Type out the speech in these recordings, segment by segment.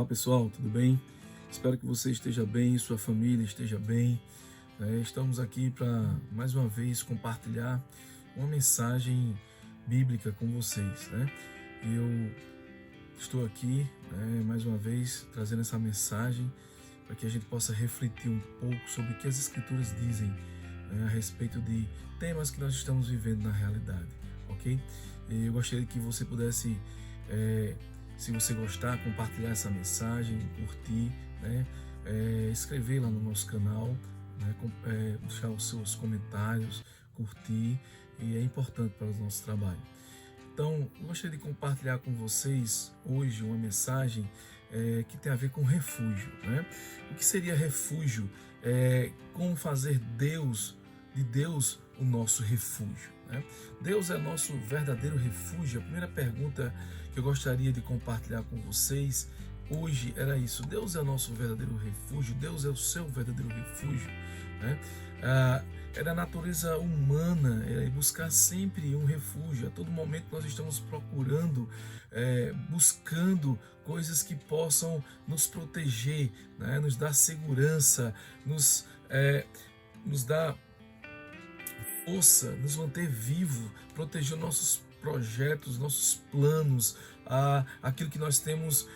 pessoal, tudo bem? Espero que você esteja bem, sua família esteja bem. Estamos aqui para mais uma vez compartilhar uma mensagem bíblica com vocês, né? E eu estou aqui, mais uma vez trazendo essa mensagem para que a gente possa refletir um pouco sobre o que as Escrituras dizem, a respeito de temas que nós estamos vivendo na realidade, ok? E eu gostaria que você pudesse, se você gostar, compartilhar essa mensagem, curtir, escrever lá no nosso canal, deixar os seus comentários, curtir, e é importante para o nosso trabalho. Então, eu gostaria de compartilhar com vocês hoje uma mensagem que tem a ver com refúgio, né? O que seria refúgio? Como fazer de Deus o nosso refúgio, né? Deus é nosso verdadeiro refúgio. A primeira pergunta que eu gostaria de compartilhar com vocês hoje era isso: Deus é o nosso verdadeiro refúgio? Deus é o seu verdadeiro refúgio, né? É da natureza humana buscar sempre um refúgio. A todo momento nós estamos procurando, buscando coisas que possam nos proteger, né? Nos dar segurança, nos dar força, nos manter vivo, proteger nossos projetos, nossos planos, aquilo que nós temos,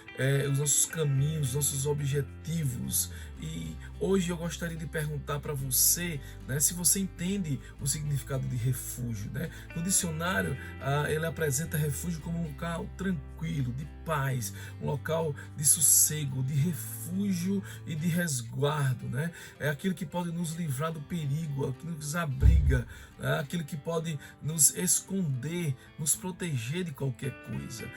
os nossos caminhos, nossos objetivos. E hoje eu gostaria de perguntar para você, né, se você entende o significado de refúgio, né? No dicionário, ele apresenta refúgio como um local tranquilo, de paz, um local de sossego, de refúgio e de resguardo, né? É aquilo que pode nos livrar do perigo, aquilo que nos abriga, aquilo que pode nos esconder, nos proteger de qualquer coisa.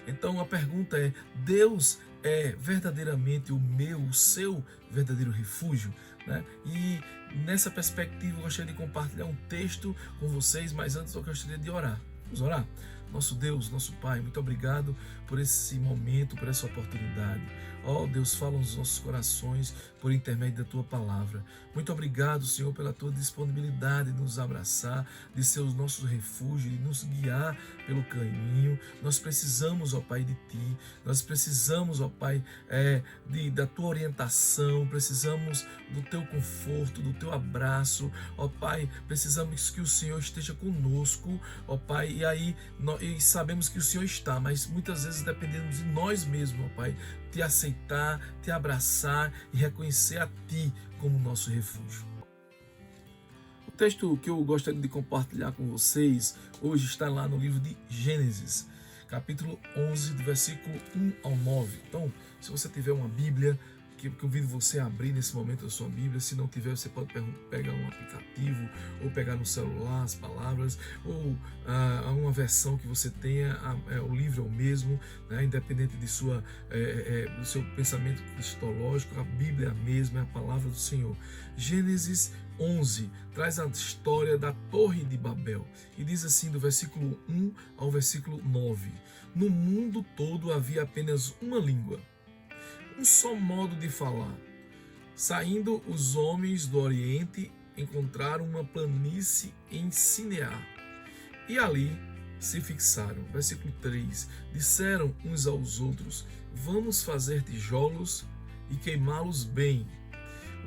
Então a pergunta é: Deus é verdadeiramente o seu verdadeiro refúgio, né? E nessa perspectiva eu gostaria de compartilhar um texto com vocês, mas antes eu gostaria de orar. Vamos orar? Nosso Deus, nosso Pai, muito obrigado por esse momento, por essa oportunidade. Ó Deus, fala nos nossos corações por intermédio da Tua palavra. Muito obrigado, Senhor, pela Tua disponibilidade de nos abraçar, de ser o nosso refúgio, de nos guiar pelo caminho. Nós precisamos, ó Pai, de Ti. Nós precisamos, ó Pai, da Tua orientação, precisamos do Teu conforto, do Teu abraço. Ó Pai, precisamos que o Senhor esteja conosco, ó Pai, e sabemos que o Senhor está, mas muitas vezes dependemos de nós mesmos, ó Pai, te aceitar, te abraçar e reconhecer a Ti como nosso refúgio. O texto que eu gostaria de compartilhar com vocês hoje está lá no livro de Gênesis, capítulo 11, do versículo 1 ao 9. Então, se você tiver uma Bíblia, que eu convido você a abrir nesse momento a sua Bíblia. Se não tiver, você pode pegar um aplicativo ou pegar no celular as palavras, ou uma versão que você tenha, o livro é o mesmo, né? Independente de do seu pensamento cristológico, a Bíblia é a mesma, é a palavra do Senhor. Gênesis 11 traz a história da Torre de Babel e diz assim, do versículo 1 ao versículo 9: No mundo todo havia apenas uma língua, um só modo de falar. Saindo os homens do Oriente, encontraram uma planície em Sinear, e ali se fixaram. Versículo 3: Disseram uns aos outros: Vamos fazer tijolos e queimá-los bem.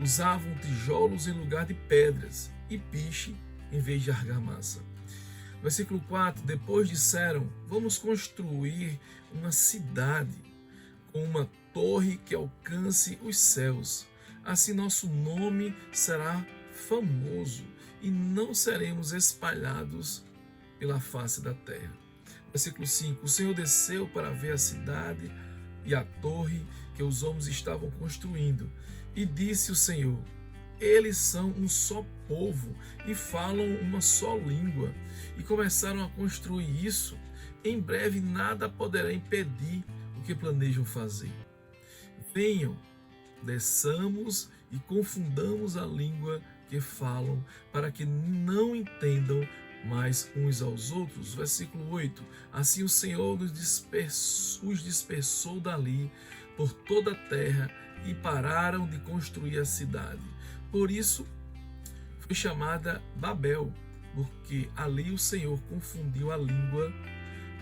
Usavam tijolos em lugar de pedras e piche em vez de argamassa. Versículo 4: Depois disseram: Vamos construir uma cidade com uma torre que alcance os céus. Assim nosso nome será famoso e não seremos espalhados pela face da terra. Versículo 5: O Senhor desceu para ver a cidade e a torre que os homens estavam construindo. E disse o Senhor: Eles são um só povo e falam uma só língua. E começaram a construir isso. Em breve nada poderá impedir o que planejam fazer. Venham, desçamos e confundamos a língua que falam, para que não entendam mais uns aos outros. Versículo 8: Assim o Senhor os dispersou dali por toda a terra e pararam de construir a cidade. Por isso foi chamada Babel, porque ali o Senhor confundiu a língua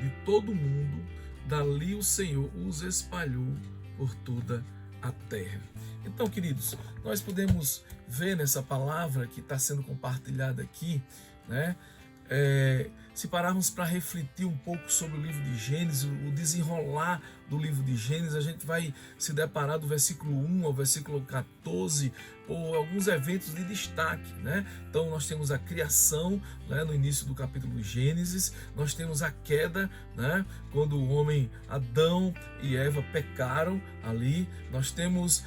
de todo mundo. Dali o Senhor os espalhou por toda a terra. Então, queridos, nós podemos ver nessa palavra que está sendo compartilhada aqui, né? Se pararmos para refletir um pouco sobre o livro de Gênesis, o desenrolar do livro de Gênesis, a gente vai se deparar do versículo 1 ao versículo 14 por alguns eventos de destaque, né? Então nós temos a criação, né, no início do capítulo de Gênesis, nós temos a queda, né, quando o homem Adão e Eva pecaram ali, nós temos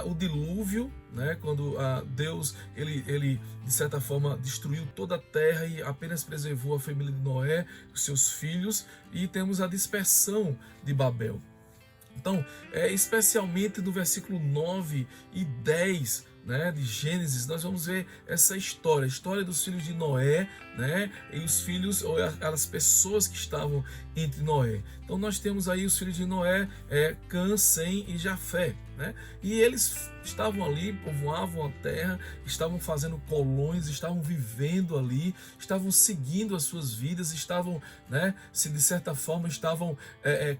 o dilúvio, né, quando Deus ele de certa forma destruiu toda a terra e apenas preservou a família de Noé, os seus filhos, e temos a dispersão de Babel. Então, especialmente no versículo 9 e 10, né, de Gênesis, nós vamos ver essa história, a história dos filhos de Noé, né, e os filhos, ou aquelas pessoas que estavam entre Noé. Então nós temos aí os filhos de Noé, Cã, Sem e Jafé, né, e eles estavam ali, povoavam a terra, estavam fazendo colônias, estavam vivendo ali, estavam seguindo as suas vidas, estavam, né, se de certa forma estavam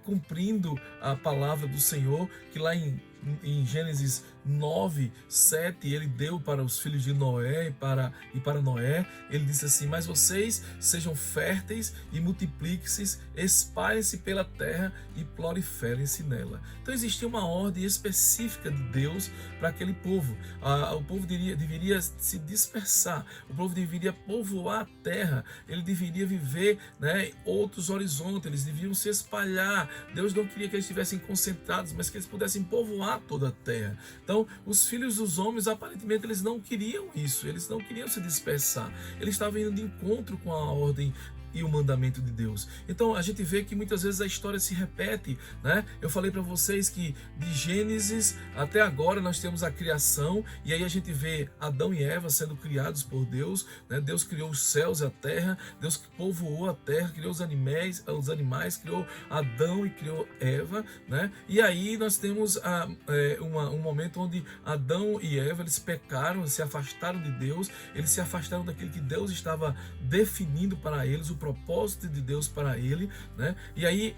cumprindo a palavra do Senhor, que lá em Gênesis 9, 7, ele deu para os filhos de Noé e para Noé, ele disse assim: mas vocês sejam férteis e multipliquem-se, espalhem-se pela terra e proliferem-se nela. Então existia uma ordem específica de Deus para aquele povo. O povo deveria se dispersar, o povo deveria povoar a terra, ele deveria viver, né, outros horizontes, eles deviam se espalhar. Deus não queria que eles estivessem concentrados, mas que eles pudessem povoar toda a terra. Então, os filhos dos homens, aparentemente, eles não queriam isso, eles não queriam se dispersar, eles estavam indo de encontro com a ordem e o mandamento de Deus. Então a gente vê que muitas vezes a história se repete, né? Eu falei para vocês que de Gênesis até agora nós temos a criação, e aí a gente vê Adão e Eva sendo criados por Deus, né? Deus criou os céus e a terra, Deus povoou a terra, criou os animais, criou Adão e criou Eva, né? E aí nós temos um momento onde Adão e Eva, eles pecaram, se afastaram de Deus, eles se afastaram daquilo que Deus estava definindo para eles, o propósito de Deus para ele, né? E aí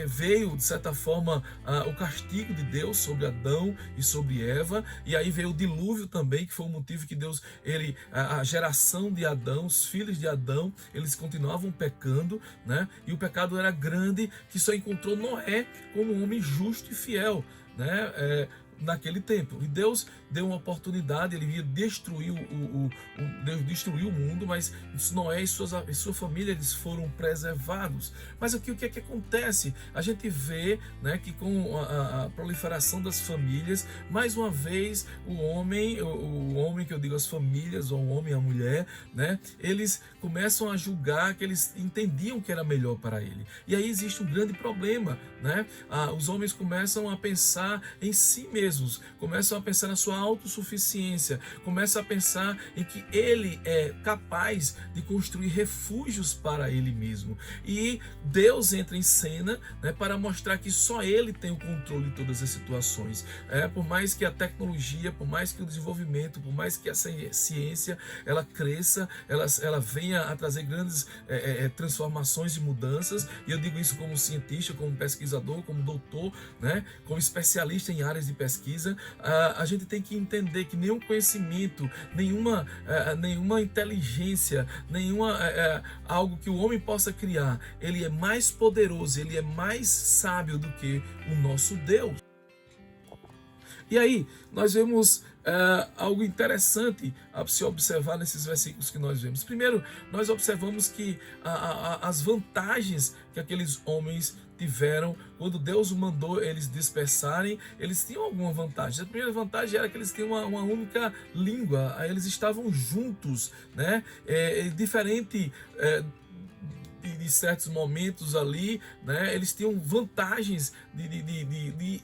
veio, de certa forma, o castigo de Deus sobre Adão e sobre Eva, e aí veio o dilúvio também, que foi o motivo que Deus, a geração de Adão, os filhos de Adão, eles continuavam pecando, né? E o pecado era grande, que só encontrou Noé como um homem justo e fiel, né? Naquele tempo. E Deus deu uma oportunidade, ele ia destruir Deus destruiu o mundo, mas Noé e sua família, eles foram preservados. Mas aqui o que é que acontece? A gente vê, né, que com a proliferação das famílias, mais uma vez o homem que eu digo as famílias, ou o homem e a mulher, né, eles começam a julgar que eles entendiam que era melhor para ele. E aí existe um grande problema, né? Os homens começam a pensar em si mesmos, começam a pensar na sua autossuficiência, começam a pensar em que ele é capaz de construir refúgios para ele mesmo. E Deus entra em cena, né, para mostrar que só ele tem o controle de todas as situações. Por mais que a tecnologia, por mais que o desenvolvimento, por mais que essa ciência ela cresça, ela venha a trazer grandes transformações e mudanças, e eu digo isso como cientista, como pesquisador, como doutor, né, como especialista em áreas de pesquisa, a gente tem que entender que nenhum conhecimento, nenhuma inteligência, algo que o homem possa criar, ele é mais poderoso, ele é mais sábio do que o nosso Deus. E aí, nós vemos algo interessante a se observar nesses versículos que nós vemos. Primeiro, nós observamos que as vantagens que aqueles homens tiveram quando Deus mandou eles dispersarem, eles tinham alguma vantagem. A primeira vantagem era que eles tinham uma única língua, eles estavam juntos, né? Diferente de certos momentos ali, né, eles tinham vantagens de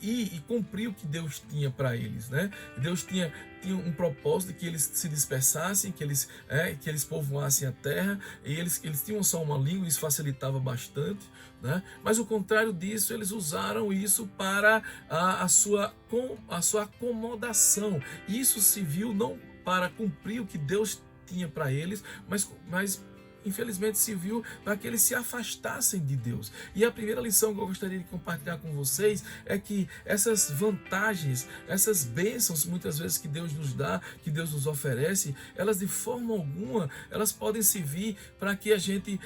ir e cumprir o que Deus tinha para eles, né? Deus tinha um propósito de que eles se dispersassem, que eles povoassem a terra, e eles tinham só uma língua, isso facilitava bastante, né? Mas o contrário disso, eles usaram isso para a sua acomodação. Isso se viu não para cumprir o que Deus tinha para eles, mas infelizmente serviu para que eles se afastassem de Deus. E a primeira lição que eu gostaria de compartilhar com vocês é que essas vantagens, essas bênçãos muitas vezes que Deus nos dá, que Deus nos oferece, elas de forma alguma, elas podem servir para que a gente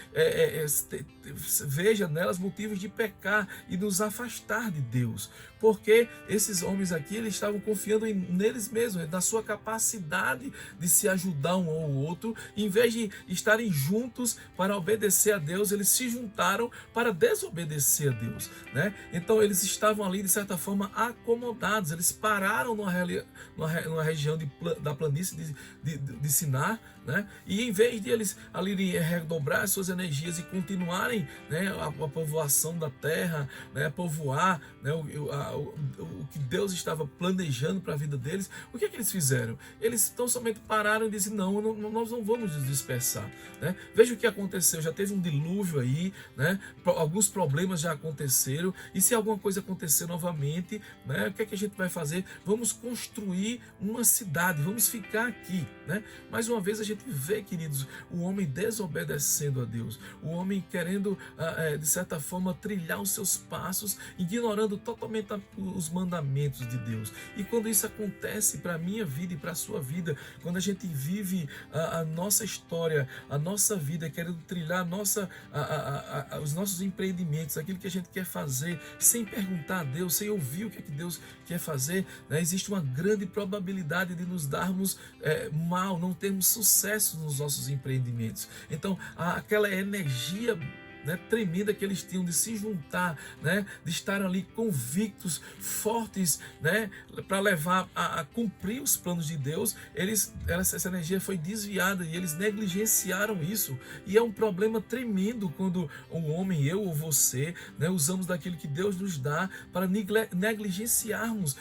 veja nelas motivos de pecar e nos afastar de Deus. Porque esses homens aqui, eles estavam confiando neles mesmos, na sua capacidade de se ajudar um ao outro. Em vez de estarem juntos para obedecer a Deus, eles se juntaram para desobedecer a Deus, né? Então eles estavam ali de certa forma acomodados. Eles pararam numa região da planície de Sinar, né? E em vez de eles ali redobrar suas energias e continuarem, né, a povoação da terra, né, povoar, né, o que Deus estava planejando para a vida deles, o que é que eles fizeram? Eles tão somente pararam e disseram, nós não vamos nos dispersar, né? Veja o que aconteceu, já teve um dilúvio aí, né? Alguns problemas já aconteceram, e se alguma coisa acontecer novamente, né, o que é que a gente vai fazer? Vamos construir uma cidade, vamos ficar aqui, né? Mais uma vez a gente vê, queridos, o homem desobedecendo a Deus, o homem querendo, de certa forma, trilhar os seus passos, ignorando totalmente os mandamentos de Deus. E quando isso acontece para a minha vida e para a sua vida, quando a gente vive a nossa história, a nossa vida, querendo trilhar os nossos empreendimentos, aquilo que a gente quer fazer, sem perguntar a Deus, sem ouvir o que é que Deus quer fazer, né? Existe uma grande probabilidade de nos darmos mal, não termos sucesso nos nossos empreendimentos. Então, aquela energia, né, tremenda que eles tinham de se juntar, né, de estar ali convictos, fortes, né, para levar a cumprir os planos de Deus, essa energia foi desviada e eles negligenciaram isso. E é um problema tremendo quando um homem, eu ou você, né, usamos daquilo que Deus nos dá para negligenciarmos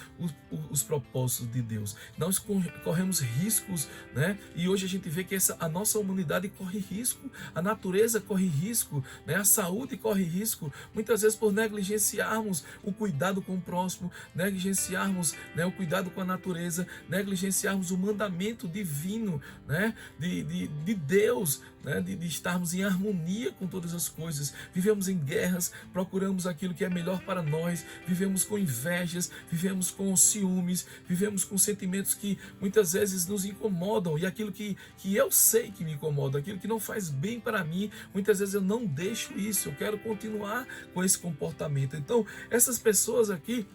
os propósitos de Deus. Nós corremos riscos, né, e hoje a gente vê que a nossa humanidade corre risco, a natureza corre risco, né, a saúde corre risco, muitas vezes por negligenciarmos o cuidado com o próximo, negligenciarmos, né, o cuidado com a natureza, negligenciarmos o mandamento divino, né, de Deus, né, de estarmos em harmonia com todas as coisas. Vivemos em guerras, procuramos aquilo que é melhor para nós, vivemos com invejas, vivemos com ciúmes, vivemos com sentimentos que muitas vezes nos incomodam, e aquilo que eu sei que me incomoda, aquilo que não faz bem para mim, muitas vezes eu não deixo isso, eu quero continuar com esse comportamento. Então, essas pessoas aqui,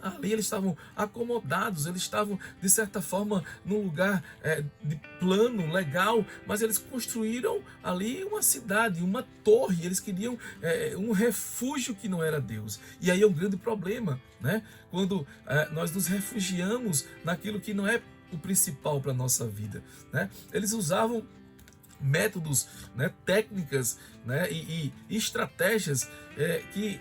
ali eles estavam acomodados, eles estavam de certa forma num lugar de plano, legal, mas eles construíram ali uma cidade, uma torre, eles queriam um refúgio que não era Deus. E aí é um grande problema, né? Quando nós nos refugiamos naquilo que não é o principal para a nossa vida, né? Eles usavam métodos, né, técnicas, né, e estratégias que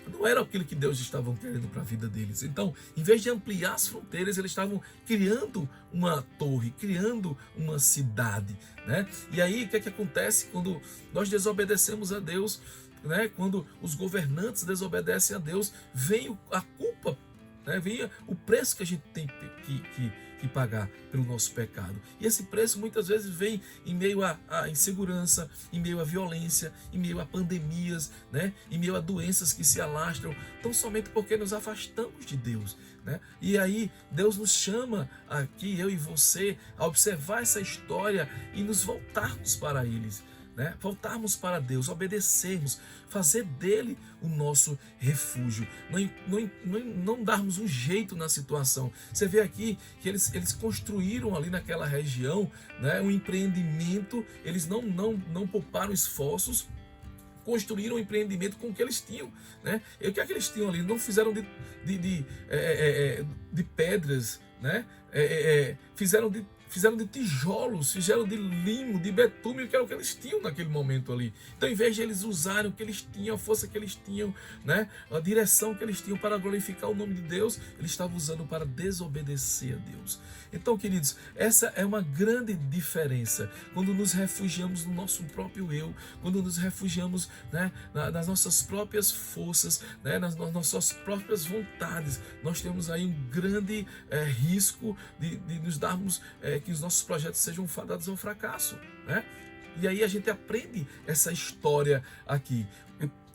não era aquilo que Deus estava querendo para a vida deles. Então, em vez de ampliar as fronteiras, eles estavam criando uma torre, criando uma cidade, né? E aí, o que é que acontece quando nós desobedecemos a Deus, né? Quando os governantes desobedecem a Deus, vem a culpa, né? Vem o preço que a gente tem que pagar pelo nosso pecado. E esse preço muitas vezes vem em meio à insegurança, em meio à violência, em meio a pandemias, né? Em meio a doenças que se alastram, tão somente porque nos afastamos de Deus, né? E aí Deus nos chama aqui, eu e você, a observar essa história e nos voltarmos para eles, né? Voltarmos para Deus, obedecermos, fazer dele o nosso refúgio, não darmos um jeito na situação. Você vê aqui que eles construíram ali naquela região, né, um empreendimento, eles não pouparam esforços, construíram um empreendimento com o que eles tinham, né? E o que é que eles tinham ali? Não fizeram de pedras, né? Fizeram de tijolos, fizeram de limo, de betume, que era o que eles tinham naquele momento ali. Então, em vez de eles usarem o que eles tinham, a força que eles tinham, né, a direção que eles tinham para glorificar o nome de Deus, eles estavam usando para desobedecer a Deus. Então, queridos, essa é uma grande diferença. Quando nos refugiamos no nosso próprio eu, quando nos refugiamos, né, nas nossas próprias forças, né, nas nossas próprias vontades, nós temos aí um grande risco de nos darmos que os nossos projetos sejam fadados ao fracasso, né? E aí a gente aprende essa história aqui.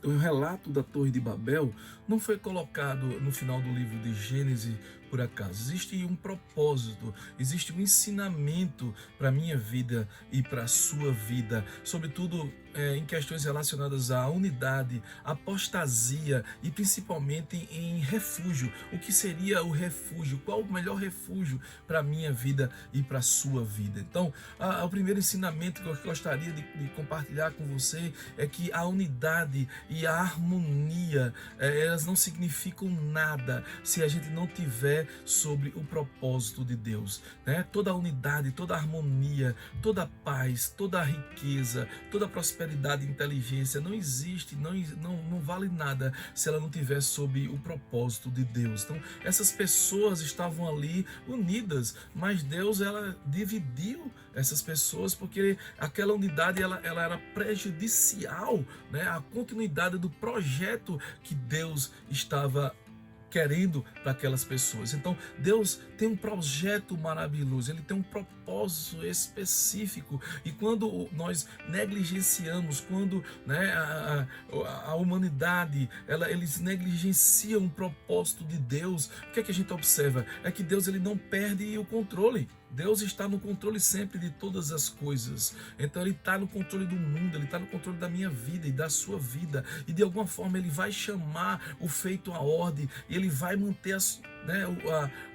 O relato da Torre de Babel não foi colocado no final do livro de Gênesis por acaso. Existe um propósito, existe um ensinamento para a minha vida e para a sua vida, sobretudo em questões relacionadas à unidade, apostasia e principalmente em refúgio. O que seria o refúgio? Qual o melhor refúgio para a minha vida e para a sua vida? Então, o primeiro ensinamento que eu gostaria de compartilhar com você é que a unidade e a harmonia, elas não significam nada se a gente não tiver sobre o propósito de Deus, né? Toda a unidade, toda a harmonia, toda a paz, toda a riqueza, toda a prosperidade e inteligência não existe, não vale nada se ela não tiver sob o propósito de Deus. Então, essas pessoas estavam ali unidas, mas Deus, ela dividiu essas pessoas porque aquela unidade ela era prejudicial, né, à continuidade do projeto que Deus estava querendo para aquelas pessoas. Então, Deus tem um projeto maravilhoso, Ele tem um propósito específico, e quando nós negligenciamos, quando, né, a humanidade, eles negligenciam o propósito de Deus, o que é que a gente observa? É que Deus, ele não perde o controle. Deus está no controle sempre de todas as coisas. Então Ele está no controle do mundo, Ele está no controle da minha vida e da sua vida. E de alguma forma Ele vai chamar o feito à ordem, e Ele vai manter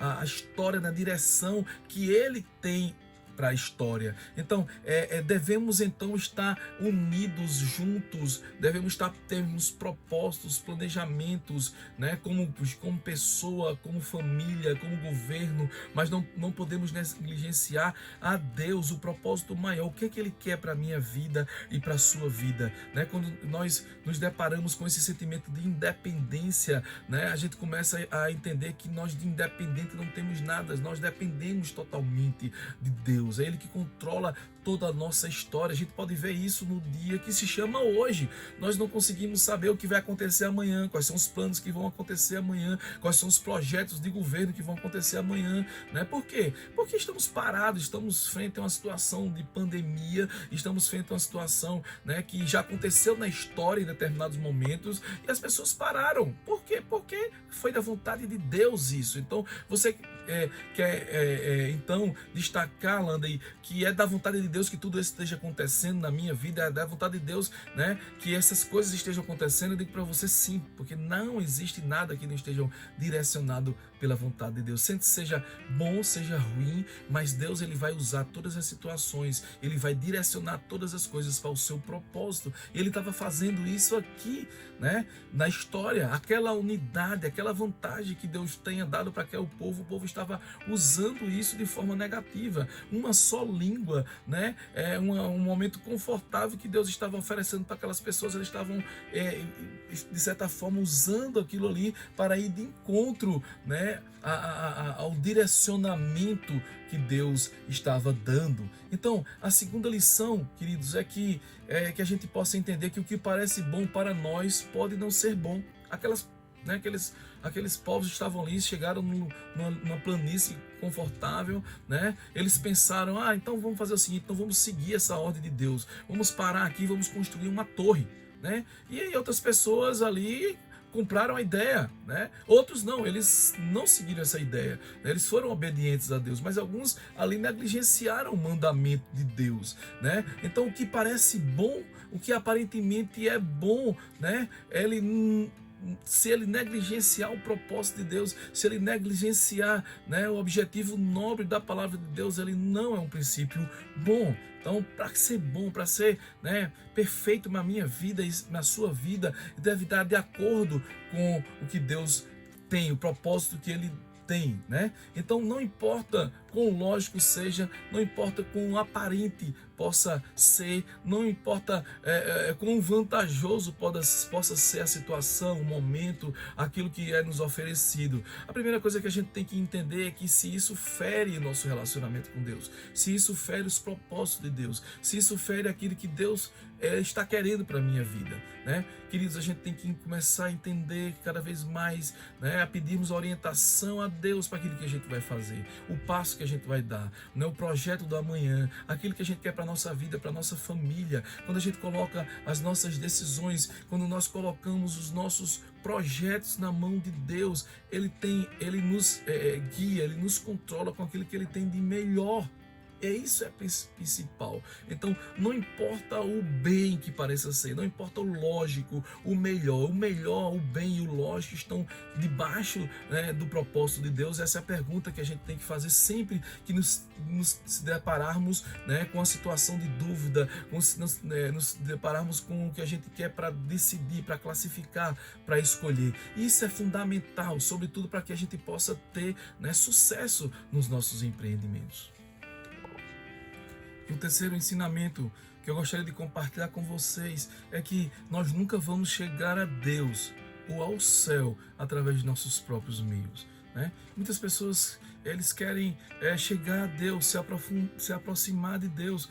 a história na direção que Ele tem para a história. Então, devemos então estar unidos, juntos, devemos termos propósitos, planejamentos, né, como pessoa, como família, como governo, mas não podemos negligenciar a Deus, o propósito maior, o que é que Ele quer para a minha vida e para a sua vida, né? Quando nós nos deparamos com esse sentimento de independência, né, a gente começa a entender que nós de independente não temos nada, nós dependemos totalmente de Deus. É Ele que controla toda a nossa história. A gente pode ver isso no dia que se chama hoje. Nós não conseguimos saber o que vai acontecer amanhã, quais são os planos que vão acontecer amanhã, quais são os projetos de governo que vão acontecer amanhã, né? Por quê? Porque estamos parados, estamos frente a uma situação de pandemia, estamos frente a uma situação, né, que já aconteceu na história em determinados momentos, e as pessoas pararam. Por quê? Porque foi da vontade de Deus isso. Então, você quer então destacar, Landay, que é da vontade de Deus que tudo isso esteja acontecendo na minha vida, é da vontade de Deus, né, que essas coisas estejam acontecendo. Eu digo para você sim, porque não existe nada que não esteja direcionado pela vontade de Deus. Seja bom, seja ruim, mas Deus, ele vai usar todas as situações, ele vai direcionar todas as coisas para o seu propósito. Ele estava fazendo isso aqui, né, na história, aquela unidade, aquela vantagem que Deus tenha dado para aquele povo, o povo estava usando isso de forma negativa. Uma só língua, né, um momento confortável que Deus estava oferecendo para aquelas pessoas. Eles estavam, de certa forma, usando aquilo ali para ir de encontro, né, ao direcionamento que Deus estava dando. Então, a segunda lição, queridos, é que a gente possa entender que o que parece bom para nós pode não ser bom. Aqueles povos estavam ali, chegaram numa planície confortável, né? Eles pensaram, então vamos fazer o seguinte, então vamos seguir essa ordem de Deus, vamos parar aqui, vamos construir uma torre, né? E aí outras pessoas ali compraram a ideia, né? Outros não, eles não seguiram essa ideia, né? Eles foram obedientes a Deus, mas alguns ali negligenciaram o mandamento de Deus, né? Então o que parece bom, o que aparentemente é bom, né, se ele negligenciar o propósito de Deus, se ele negligenciar, né, o objetivo nobre da palavra de Deus, ele não é um princípio bom. Então, para ser bom, para ser, né, perfeito na minha vida e na sua vida, deve estar de acordo com o que Deus tem, o propósito que Ele tem, né? Então, não importa quão lógico seja, não importa quão aparente possa ser, não importa quão vantajoso possa ser a situação, o momento, aquilo que é nos oferecido. A primeira coisa que a gente tem que entender é que se isso fere nosso relacionamento com Deus, se isso fere os propósitos de Deus, se isso fere aquilo que Deus está querendo para a minha vida, né? Queridos, a gente tem que começar a entender cada vez mais, né, a pedirmos orientação a Deus para aquilo que a gente vai fazer, o passo que a gente vai dar, não é o projeto do amanhã, aquilo que a gente quer para a nossa vida, para a nossa família. Quando a gente coloca as nossas decisões, quando nós colocamos os nossos projetos na mão de Deus, Ele nos guia, Ele nos controla com aquilo que Ele tem de melhor. Isso é principal. Então, não importa o bem que pareça ser, não importa o lógico, o melhor, o bem e o lógico estão debaixo, né, do propósito de Deus. Essa é a pergunta que a gente tem que fazer sempre que nos se depararmos, né, com a situação de dúvida, nos depararmos com o que a gente quer para decidir, para classificar, para escolher. Isso é fundamental, sobretudo para que a gente possa ter, né, sucesso nos nossos empreendimentos. E o terceiro ensinamento que eu gostaria de compartilhar com vocês é que nós nunca vamos chegar a Deus ou ao céu através de nossos próprios meios, né? Muitas pessoas, eles querem chegar a Deus, se aproximar de Deus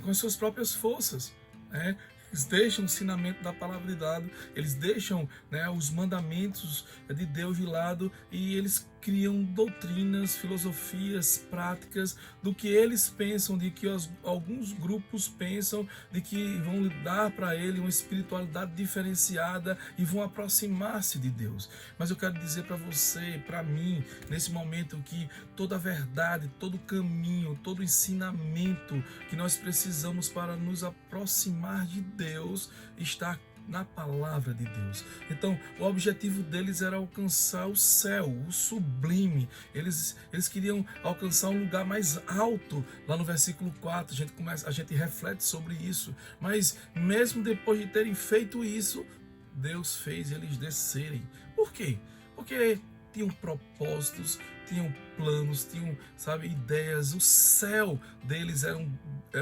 com as suas próprias forças, né? Eles deixam o ensinamento da palavra de lado, eles deixam, né, os mandamentos de Deus de lado e eles criam doutrinas, filosofias, práticas do que eles pensam, de que alguns grupos pensam, de que vão dar para ele uma espiritualidade diferenciada e vão aproximar-se de Deus. Mas eu quero dizer para você, para mim, nesse momento, que toda a verdade, todo o caminho, todo o ensinamento que nós precisamos para nos aproximar de Deus está na palavra de Deus. Então, o objetivo deles era alcançar o céu, o sublime. Eles queriam alcançar um lugar mais alto. Lá no versículo 4, a gente reflete sobre isso. Mas mesmo depois de terem feito isso, Deus fez eles descerem. Por quê? Porque tinham propósitos, tinham planos, tinham, ideias. O céu deles era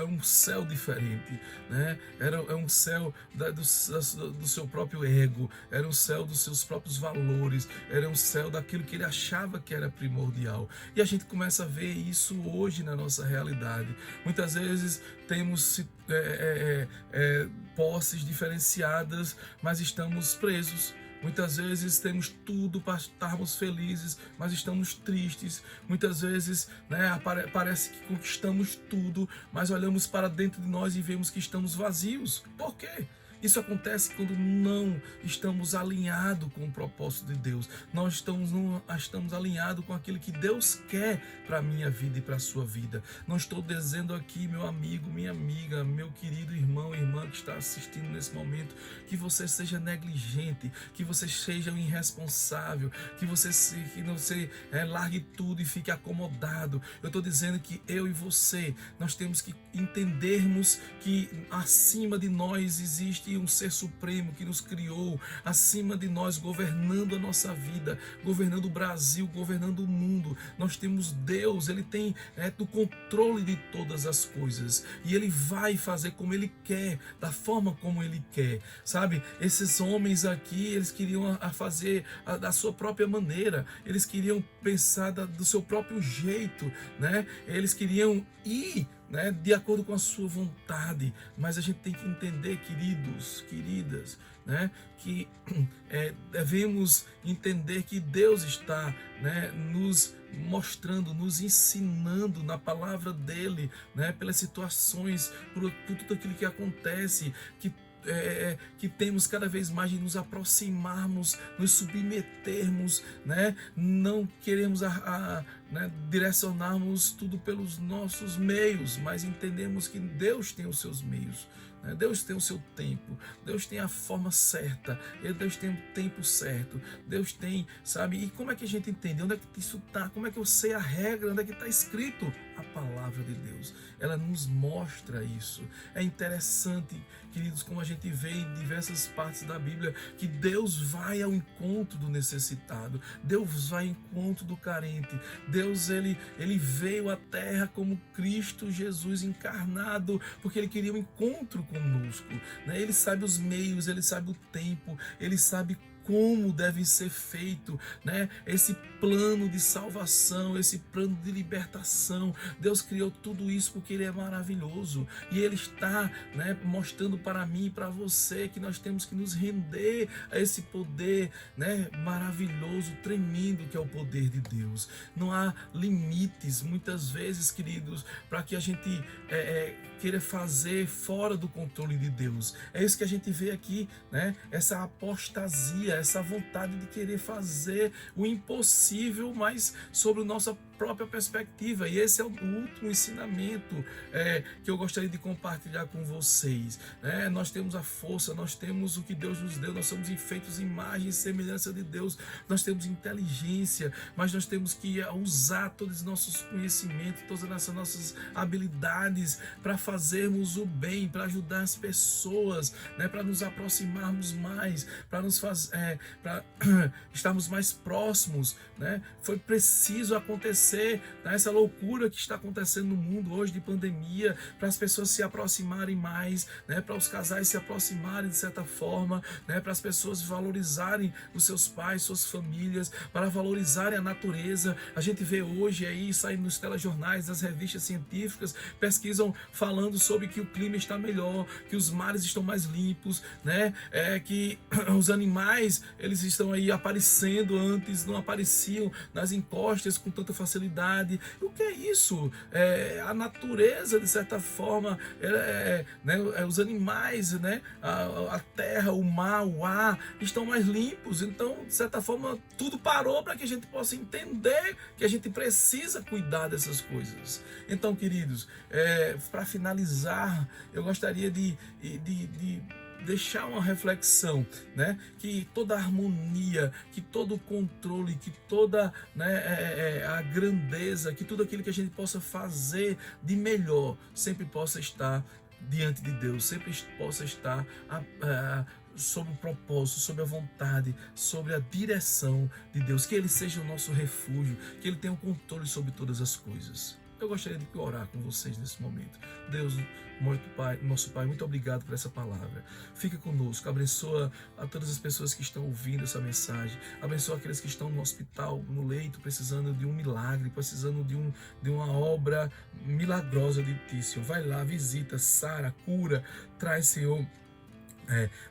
um céu diferente, né? Era um céu do seu próprio ego, era um céu dos seus próprios valores, era um céu daquilo que ele achava que era primordial. E a gente começa a ver isso hoje na nossa realidade. Muitas vezes temos posses diferenciadas, mas estamos presos. Muitas vezes temos tudo para estarmos felizes, mas estamos tristes. Muitas vezes, né, parece que conquistamos tudo, mas olhamos para dentro de nós e vemos que estamos vazios. Por quê? Isso acontece quando não estamos alinhados com o propósito de Deus. Não estamos alinhados com aquilo que Deus quer para a minha vida e para a sua vida. Não estou dizendo aqui, meu amigo, minha amiga, meu querido irmão e irmã que está assistindo nesse momento, que você seja negligente, que você seja um irresponsável, que você largue tudo e fique acomodado. Eu estou dizendo que eu e você, nós temos que entendermos que acima de nós existe um ser supremo que nos criou, acima de nós, governando a nossa vida, governando o Brasil, governando o mundo. Nós temos Deus, Ele tem o controle de todas as coisas e Ele vai fazer como Ele quer, da forma como Ele quer, sabe? Esses homens aqui, eles queriam fazer da sua própria maneira, eles queriam pensar do seu próprio jeito, né? Eles queriam ir, né, de acordo com a sua vontade, mas a gente tem que entender, queridos, queridas, né, que devemos entender que Deus está, né, nos mostrando, nos ensinando na palavra dele, né, pelas situações, por tudo aquilo que acontece, que temos cada vez mais de nos aproximarmos, nos submetermos, né? Não queremos direcionarmos tudo pelos nossos meios, mas entendemos que Deus tem os seus meios, né? Deus tem o seu tempo, Deus tem a forma certa, Deus tem o tempo certo, Deus tem, e como é que a gente entende? Onde é que isso está? Como é que eu sei a regra? Onde é que está escrito? A palavra de Deus, ela nos mostra isso. É interessante, queridos, como a gente vê em diversas partes da Bíblia, que Deus vai ao encontro do necessitado, Deus vai ao encontro do carente. Deus, ele veio à terra como Cristo Jesus encarnado, porque Ele queria um encontro conosco, né? Ele sabe os meios, Ele sabe o tempo, Ele sabe como deve ser feito, né, esse plano de salvação, esse plano de libertação. Deus criou tudo isso porque Ele é maravilhoso e Ele está, né, mostrando para mim e para você que nós temos que nos render a esse poder, né, maravilhoso, tremendo, que é o poder de Deus. Não há limites, muitas vezes, queridos, para que a gente queira fazer fora do controle de Deus. É isso que a gente vê aqui, né? Essa apostasia, essa vontade de querer fazer o impossível, mas sobre a nossa própria perspectiva. E esse é o último ensinamento que eu gostaria de compartilhar com vocês, né? Nós temos a força, nós temos o que Deus nos deu, nós somos feitos imagem e semelhança de Deus, nós temos inteligência, mas nós temos que usar todos os nossos conhecimentos, todas as nossas habilidades para fazermos o bem, para ajudar as pessoas, né? Para nos aproximarmos mais, para para estarmos mais próximos, né? Foi preciso acontecer, né, essa loucura que está acontecendo no mundo hoje de pandemia, para as pessoas se aproximarem mais, né, para os casais se aproximarem de certa forma, né, para as pessoas valorizarem os seus pais, suas famílias, para valorizarem a natureza. A gente vê hoje aí, saindo nos telejornais, das revistas científicas, pesquisam falando sobre que o clima está melhor, que os mares estão mais limpos, né, que os animais, eles estão aí aparecendo, antes não apareciam nas encostas com tanta facilidade. O que é isso? A natureza, de certa forma, né, os animais, né, a terra, o mar, o ar, estão mais limpos. Então, de certa forma, tudo parou para que a gente possa entender que a gente precisa cuidar dessas coisas. Então, queridos, para finalizar, eu gostaria de deixar uma reflexão, né? Que toda a harmonia, que todo o controle, que toda, né, a grandeza, que tudo aquilo que a gente possa fazer de melhor sempre possa estar diante de Deus, sempre possa estar sob o propósito, sob a vontade, sobre a direção de Deus, que Ele seja o nosso refúgio, que Ele tenha o controle sobre todas as coisas. Eu gostaria de orar com vocês nesse momento. Deus, nosso Pai, muito obrigado por essa palavra. Fica conosco, abençoa a todas as pessoas que estão ouvindo essa mensagem, abençoa aqueles que estão no hospital, no leito, precisando de um milagre, precisando de uma obra milagrosa de Ti, Senhor. Vai lá, visita, sara, cura, traz, Senhor,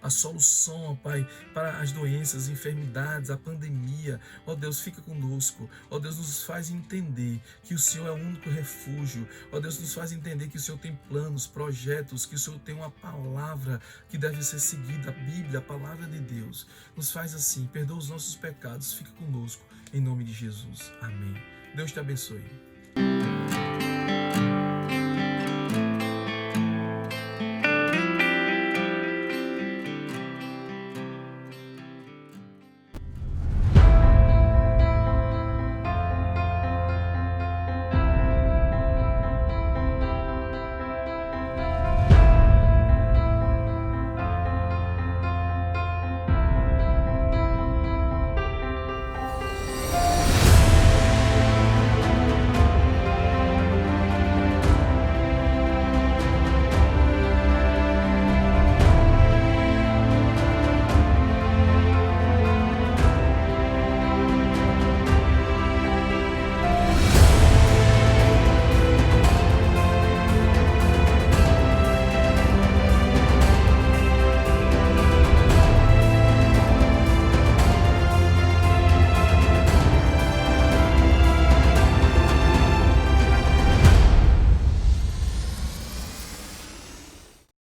a solução, ó Pai, para as doenças, enfermidades, a pandemia. Ó Deus, fica conosco. Ó Deus, nos faz entender que o Senhor é o único refúgio. Ó Deus, nos faz entender que o Senhor tem planos, projetos, que o Senhor tem uma palavra que deve ser seguida, a Bíblia, a palavra de Deus. Nos faz assim, perdoa os nossos pecados, fica conosco, em nome de Jesus. Amém. Deus te abençoe.